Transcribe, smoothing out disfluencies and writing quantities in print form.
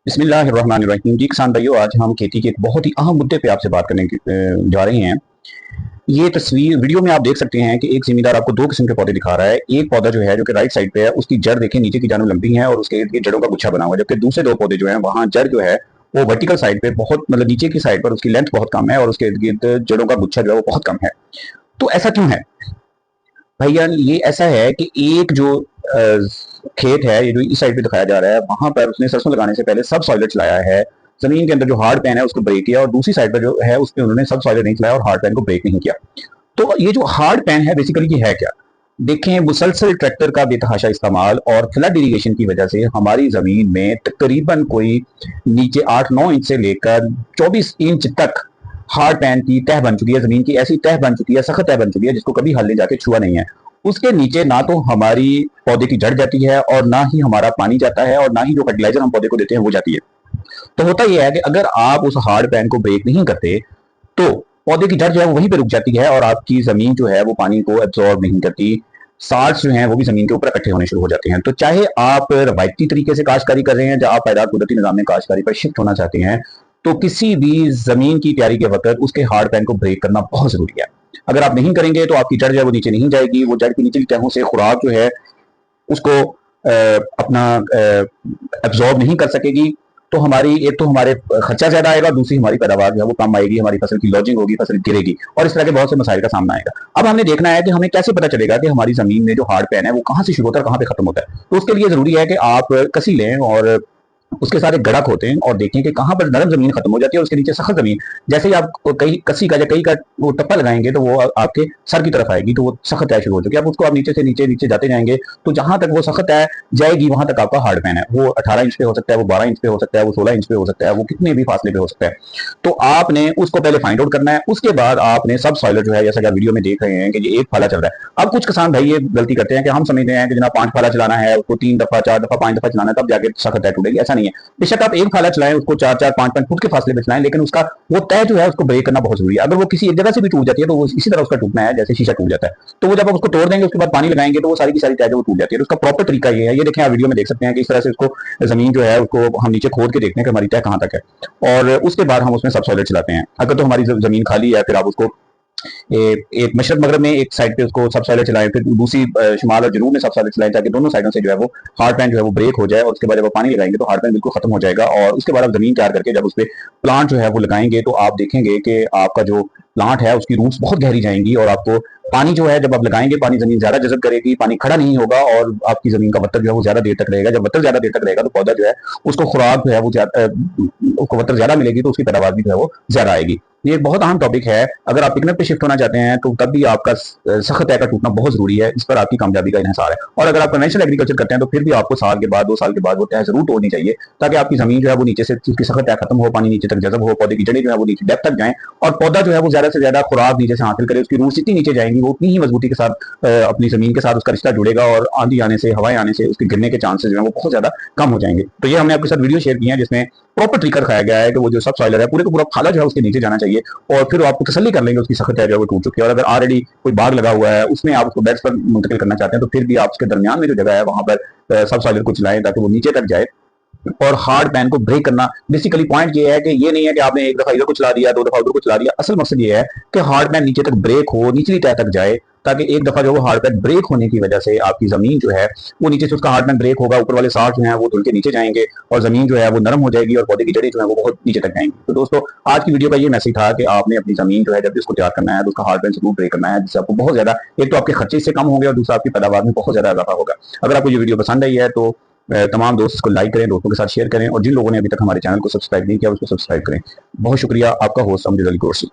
बिस्मिल्लाहिर्रहमानिर्रहीम जी। किसान भाइयों, आज हम खेती के एक बहुत ही अहम मुद्दे पे आपसे बात करने जा रहे हैं। ये तस्वीर वीडियो में आप देख सकते हैं कि एक जिम्मेदार आपको दो किस्म के पौधे दिखा रहा है। एक पौधा जो है, जो कि राइट साइड पे है, उसकी जड़ देखिए नीचे की जानब लंबी है और उसके इर्द गिर्द जड़ों का गुच्छा बना हुआ है। जबकि दूसरे दो पौधे जो है, वहां जड़ जो है वो वर्टिकल साइड पे बहुत, मतलब नीचे की साइड पर उसकी लेंथ बहुत कम है और उसके इर्द गिर्द जड़ों का गुच्छा जो है वो बहुत कम है। तो ऐसा क्यों है भैया? ये ऐसा है कि एक जो खेत है, ये जो इस साइड पे दिखाया जा रहा है, वहां पर उसने सरसों लगाने से पहले सब सॉइलर चलाया है। जमीन के अंदर जो हार्ड पैन है उसको ब्रेक किया, और दूसरी साइड पर जो है उसमें उन्होंने सब सॉइलर नहीं चलाया और हार्ड पैन को ब्रेक नहीं किया। तो ये जो हार्ड पैन है, बेसिकली ये है क्या? देखें, मुसलसल ट्रैक्टर का बेतहाशा इस्तेमाल और फ्लड इरिगेशन की वजह से हमारी जमीन में तकरीबन कोई नीचे 8-9 इंच से लेकर 24 इंच तक हार्ड पैन की तह बन चुकी है। जमीन की ऐसी तह बन चुकी है, सख्त तह बन चुकी है, जिसको कभी हल ने जाके छुआ नहीं है। उसके नीचे ना तो हमारी पौधे की जड़ जाती है और ना ही हमारा पानी जाता है और ना ही जो फर्टिलाइजर हम पौधे को देते हैं वो जाती है। तो होता यह है कि अगर आप उस हार्ड पैन को ब्रेक नहीं करते तो पौधे की जड़ जो है वो वहीं पे रुक जाती है और आपकी जमीन जो है वो पानी को एब्जॉर्ब नहीं करती। साल्ट जो है वो भी जमीन के ऊपर इकट्ठे होने शुरू हो जाते हैं। तो चाहे आप रवायती तरीके से काश्तकारी कर रहे हैं या आप पायदार कुदरती निजाम में काश्तकारी पर शिफ्ट होना चाहते हैं, तो किसी भी जमीन की तैयारी के वक्त उसके हार्ड पैन को ब्रेक करना बहुत जरूरी है। अगर आप नहीं करेंगे तो आपकी जड़ जो है वो नीचे नहीं जाएगी, वो जड़ की नीचे की तहों से खुराक जो है उसको अपना एब्जॉर्ब नहीं कर सकेगी। तो हमारी एक तो हमारे खर्चा ज्यादा आएगा, दूसरी हमारी पैदावार जो है वो कम आएगी, हमारी फसल की लॉजिंग होगी, फसल गिरेगी और इस तरह के बहुत से मसाइल का सामना आएगा। अब हमने देखना है कि हमें कैसे पता चलेगा कि हमारी जमीन में जो हार्ड पैन है वो कहाँ से शुरू होता है, कहाँ पे खत्म होता है। तो उसके लिए जरूरी है कि आप कसी लें और उसके सारे गड़क होते हैं और देखें कि कहाँ पर नरम जमीन खत्म हो जाती है और उसके नीचे सख्त जमीन। जैसे ही आप कहीं कसी का या कहीं का वो टप्पा लगाएंगे तो वो आपके सर की तरफ आएगी, तो वो सख्त है शुरू हो चुकी है। अब उसको आप नीचे से नीचे नीचे जाते जाएंगे तो जहां तक वो सख्त है जाएगी वहां तक आपका हार्ड पैन है। वो 18 इंच पे हो सकता है, वो 12 इंच पे हो सकता है, वो 16 इंच पे हो सकता है, वो कितने भी फासले पे हो सकता है। तो आपने उसको पहले फाइंड आउट करना है। उसके बाद आपने सब सॉइलर जो है, जैसा कि आप वीडियो में देख रहे हैं कि ये एक फाला चल रहा है। अब कुछ किसान भाई ये गलती करते हैं कि हम समझते हैं कि जनाब 5 फाला चलाना है, उसको 3 दफा 4 दफा 5 दफा चलाना है तब जाके सख्त है टूटेगी। ऐसा नहीं है। बेशक आप एक फाला चलाएं, उसको 4-4 5-5 फुट के फासले पे चलाएं, लेकिन उसका वो तय जो है उसको ब्रेक करना बहुत जरूरी है। अगर वो किसी एक जगह से भी टूट जाती है तो वो इसी तरह उसका टूटना है जैसे शीशा टूट जाता है। तो वो जब आप उसको तोड़ देंगे उसके बाद पानी लगाएंगे तो वो सारी की सारी तय जो वो टूट जाती है। तो उसका प्रॉपर तरीका ये है, ये देखें आप वीडियो में देख सकते हैं कि इस तरह से उसको जमीन जो है उसको हम नीचे खोद के देखते हैं कि हमारी तय कहाँ तक है और उसके बाद हम उसमें सब सॉलिड चलाते हैं। अगर तो हमारी जमीन खाली है फिर आप उसको एक मशरक मगरब में एक साइड पे उसको सब सॉइलर चलाएं, फिर दूसरी शुमाल और जनूब में सब सॉइलर चलाएं, ताकि दोनों साइडों से जो है वो हार्ड पैन जो है वो ब्रेक हो जाए और उसके बाद जब आप पानी लगाएंगे तो हार्ड पैन बिल्कुल खत्म हो जाएगा। और उसके बाद आप जमीन तैयार करके जब उस पर प्लांट जो है वो लगाएंगे तो आप देखेंगे कि आपका जो प्लांट है उसकी रूट्स बहुत गहरी जाएंगी और आपको पानी जो है जब आप लगाएंगे पानी जमीन ज्यादा जजब करेगी, पानी खड़ा नहीं होगा और आपकी जमीन का वत्तर जो है वो ज्यादा देर तक रहेगा। जब वत्तर ज्यादा देर तक रहेगा तो पौधा जो है उसको खुराक जो है वो उसको वत्तर ज्यादा मिलेगी तो उसकी पैदावार भी जो है वो ज्यादा आएगी। ये एक बहुत अहम टॉपिक है। अगर आप पिकनिक पे शिफ्ट होना चाहते हैं तो तब भी आपका सख्त तय का टूटना बहुत जरूरी है। इस पर आपकी कामयाबी का इन्हिसार है। और अगर आप कन्वेंशनल एग्रीकल्चर करते हैं तो फिर भी आपको साल के बाद 2 साल के बाद वो तय जरूर तोड़नी चाहिए, ताकि आपकी जमीन जो है वो नीचे से उसकी सख्त तय खत्म हो, पानी नीचे तक जजब हो, पौधे की जड़ें जो है वो नीचे डेप्थ तक जाएं और पौधा जो है वो ज्यादा से ज्यादा खुराक नीचे से हासिल करे। उसकी रूट्स जितनी नीचे जाएंगी वो उतनी ही मजबूती के साथ अपनी जमीन के साथ उसका रिश्ता जुड़ेगा और आंधी आने से, हवाएं आने से उसके गिरने के चांसेस जो है वो बहुत ज्यादा कम हो जाएंगे। तो ये हमने आपके साथ वीडियो शेयर किया है जिसमें प्रॉपर तरीका दिखाया गया है कि वो जो सब सॉइलर है पूरे का पूरा फाला जो है उसके नीचे जाना चाहिए और फिर आपको तसल्ली कर लेंगे उसकी सख्त है जो है वो टूट चुकी है। और अगर ऑलरेडी कोई बाग लगा हुआ है उसमें आप उसको बेड्स पर मुंतकिल करना चाहते हैं तो फिर भी आप उसके दरमियान में जो जगह है वहां पर सब सॉइलर को चलाएं ताकि वो नीचे तक जाए। और हार्ड पैन को ब्रेक करना बेसिकली पॉइंट ये है कि ये नहीं है कि आपने एक दफा इधर को चला दिया, 2 दफा उधर को चला दिया। असल मकसद ये है कि हार्ड पैन नीचे तक ब्रेक हो, निचली तह तक जाए, ताकि एक दफा जो वो हार्ड पैन ब्रेक होने की वजह से आपकी जमीन जो है वो नीचे से उसका हार्ड पैन ब्रेक होगा, ऊपर वाले साल्ट जो है वो धुल के नीचे जाएंगे और जमीन जो है वो नरम हो जाएगी और पौधे की जड़ें जो है वो बहुत नीचे तक जाएंगी। तो दोस्तों, आज की वीडियो का ये मैसेज था कि आपने अपनी जमीन जो है जब भी उसको तैयार करना है तो उसका हार्ड पैन जरूर ब्रेक करना है, जिससे आपको बहुत ज्यादा, एक तो आपके खर्चे से कम होंगे और दूसरा आपकी पैदावार में बहुत ज्यादा इजाफा होगा। अगर आपको ये वीडियो पसंद आई है तो तमाम दोस्त को लाइक करें, दोस्तों के साथ शेयर करें और जिन लोगों ने अभी तक हमारे चैनल को सब्सक्राइब नहीं किया उसको सब्सक्राइब करें। बहुत शुक्रिया। आपका होस्ट अमजद अली कुरैशी।